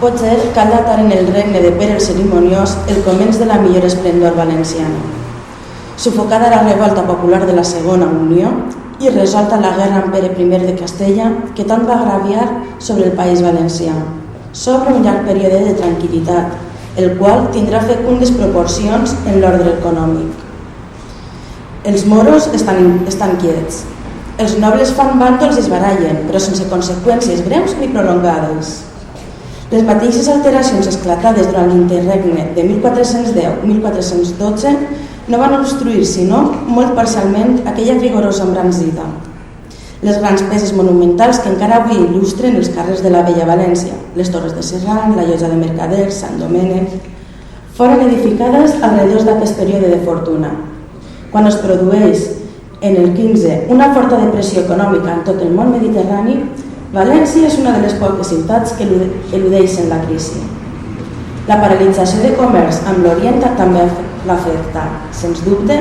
Potser cal datar en el regne de Pere el Cerimoniós el començ de la millor esplendor valenciana. Sufocada la revolta popular de la Segona Unió i resolta la guerra amb Pere I de Castella, que tant va agraviar sobre el País Valencià. S'obre un llarg període de tranquil·litat, el qual tindrà fecundes proporcions en l'ordre econòmic. Els moros estan quiets. Els nobles fan bàndols i es barallen, però sense conseqüències greus ni prolongades. Les mateixes alteracions esclatades durant l'interregne de 1410-1412 no van obstruir, sinó molt parcialment, aquella vigorosa embranzida. Les grans peces monumentals que encara avui il·lustren els carrers de la vella València, les Torres de Serran, la Llosa de Mercaders, Sant Domènec, foren edificades alrededor d'aquest període de fortuna. Quan es produeix en el XV una forta depressió econòmica en tot el món mediterrani, València és una de les poques ciutats que eludeixen la crisi. La paralització de comerç amb l'Orient també l'afecta, sens dubte,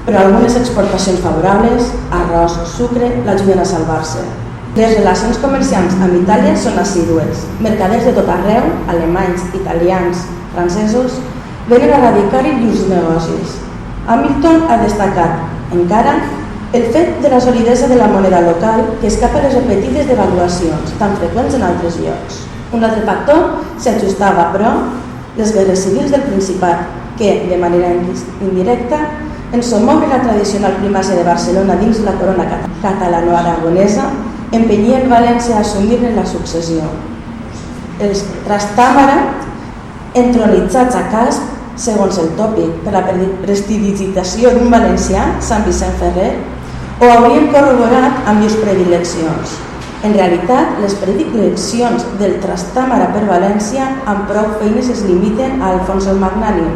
però algunes exportacions favorables, arròs o sucre, l'ajuden a salvar-se. Les relacions comercials amb Itàlia són assídues. Mercaders de tot arreu, alemanys, italians, francesos, venen a radicar-hi llurs negocis. Hamilton ha destacat, encara, el fet de la solidesa de la moneda local que escapa a les repetides devaluacions tan freqüents en altres llocs. Un altre factor s'ajustava, però, les guerres civils del Principat, que, de manera indirecta, en somoure la tradicional primàcia de Barcelona dins la corona catalano-aragonesa, empenyien València a assumir-ne la successió. Els Trastàmara, entronitzats a casp, segons el tòpic, per la prestidigitació d'un valencià, Sant Vicent Ferrer, o haurien corroborat amb llurs predileccions. En realitat, les predileccions del Trastàmara per València amb prou feines es limiten a Alfons el Magnànim,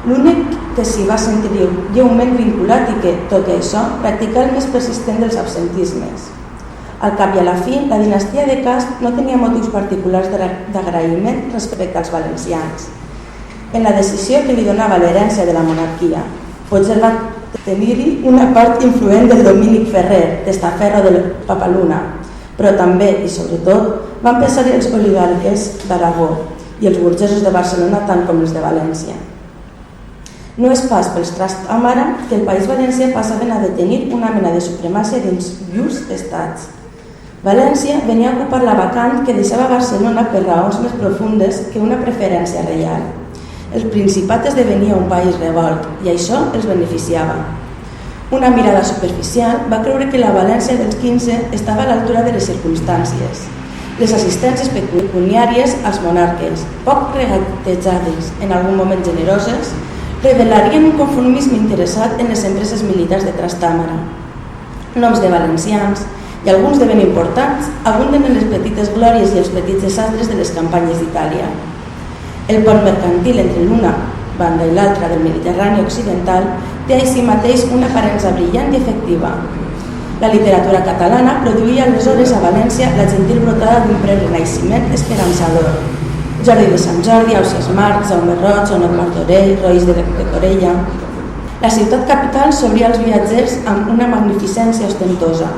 l'únic que s'hi va sentir lleument vinculat i que, tot i això, practicà el més persistent dels absentismes. Al cap i a la fi, la dinastia de Casp no tenia motius particulars d'agraïment respecte als valencians en la decisió que li donava l'herència de la monarquia. Potser va tenir-hi una part influent del Domínic Ferrer, testaferro de Papaluna, però també, i sobretot, van pesar els oligarques d'Aragó i els burgesos de Barcelona tant com els de València. No és pas pels Trastàmara que el País Valencià passaven a detenir una mena de supremàcia dins llurs estats. València venia a ocupar la vacant que deixava Barcelona per raons més profundes que una preferència reial. El Principat esdevenia un país revolt i això els beneficiava. Una mirada superficial va creure que la València dels 15 estava a l'altura de les circumstàncies. Les assistències pecuniàries als monarques, poc regatejades, en algun moment generoses, revelarien un conformisme interessat en les empreses militars de Trastàmara. Noms de valencians, i alguns de ben importants, abunden en les petites glòries i els petits desastres de les campanyes d'Itàlia. El pont mercantil entre l'una banda i l'altra del Mediterrani occidental té així mateix una aparença brillant i efectiva. La literatura catalana produïa aleshores a València la gentil brotada d'un prerenaixement esperançador. Jordi de Sant Jordi, Ausiàs Marc, Jaume Roig, Honor Martorell, Roís de Corella. La ciutat capital s'obria als viatgers amb una magnificència ostentosa,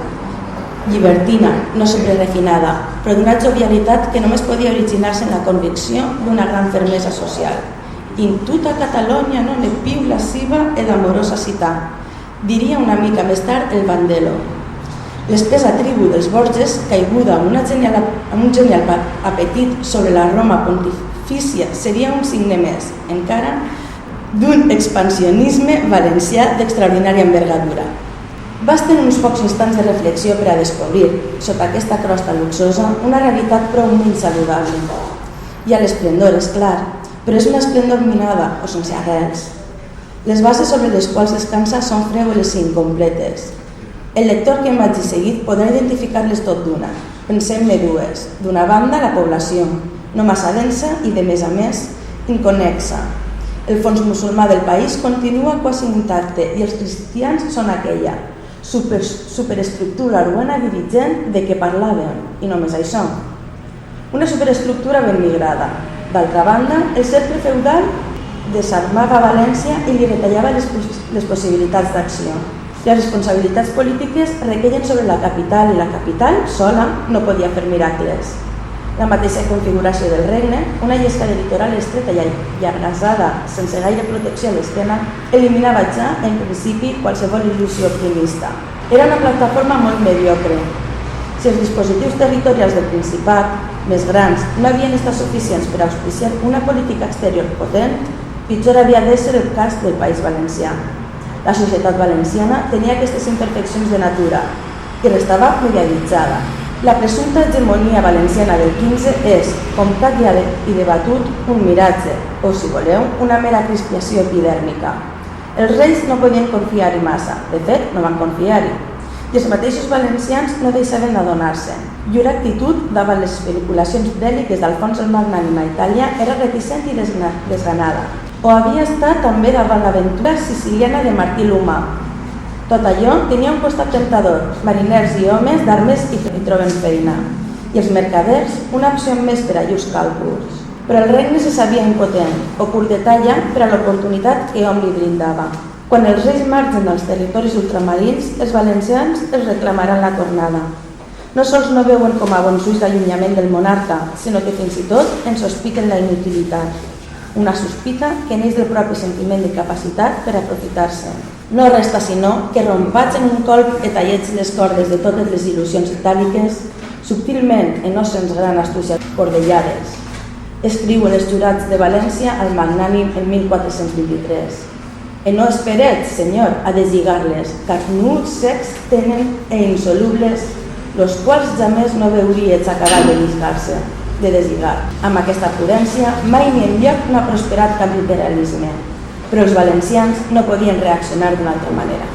llibertina, no sempre refinada, però d'una jovialitat que només podia originar-se en la convicció d'una gran fermesa social. In tutta Catalogna non è più lasciva ed amorosa città, diria una mica més tard el Bandello. L'espesa tribu dels Borges, caiguda amb un genial apetit sobre la Roma pontifícia, seria un signe més, encara, d'un expansionisme valencià d'extraordinària envergadura. Basten uns pocs instants de reflexió per a descobrir, sota aquesta crosta luxosa, una realitat prou menys saludable. Hi ha l'esplendor, és clar, però és una esplendor minada o sense arrels. Les bases sobre les quals descansa són frèvoles i incompletes. El lector que m'hagi seguit podrà identificar-les tot d'una. Pensem-ne dues. D'una banda, la població, no massa densa i, de més a més, inconnexa. El fons musulmà del país continua quasi intacte i els cristians són aquella superestructura urbana dirigent de què parlàvem, i només això. Una superestructura ben migrada. D'altra banda, el cercle feudal desarmava València i li retallava les possibilitats d'acció. Les responsabilitats polítiques requeien sobre la capital i la capital sola no podia fer miracles. La mateixa configuració del regne, una llesca de litoral estreta i allargassada sense gaire protecció a l'esquena, eliminava ja, en principi, qualsevol il·lusió optimista. Era una plataforma molt mediocre. Si els dispositius territorials del Principat, més grans, no havien estat suficients per auspiciar una política exterior potent, pitjor havia de ser el cas del País Valencià. La societat valenciana tenia aquestes imperfeccions de natura i restava mediatitzada. La presumpta hegemonia valenciana del XV és, comptat i debatut, un miratge, o, si voleu, una mera crispació epidèrmica. Els reis no podien confiar-hi massa, de fet, no van confiar-hi, i els mateixos valencians no deixaven d'adonar-se. Llur actitud davant les especulacions bèl·liques d'Alfons el Magnànim a Itàlia era reticent i desganada, o havia estat també davant l'aventura siciliana de Martí l'Humà. Tot allò tenia un costat temptador, mariners i homes d'armes hi troben feina, i els mercaders una opció més per a llurs càlculs. Però el regne se sabia impotent, o curt de talla per a l'oportunitat que hom li brindava. Quan els reis marxen dels territoris ultramarins, els valencians els reclamaran la tornada. No sols no veuen com a bons ulls l'allunyament del monarca, sinó que fins i tot en sospiten la inutilitat. Una sospita que neix del propi sentiment de capacitat per aprofitar-se. No resta sinó que rompats en un colp i tallets les cordes de totes les il·lusions itàliques, subtilment i no sense gran astúcia cordellades, escriu els jurats de València al Magnànim en 1423. E no esperets, senyor, a deslligar-les, car nuls secs tenen e insolubles, los quals jamés no veuríeis acabar de deslligar. Amb aquesta prudència, mai ni enlloc no ha prosperat cap liberalisme, però els valencians no podien reaccionar d'una altra manera.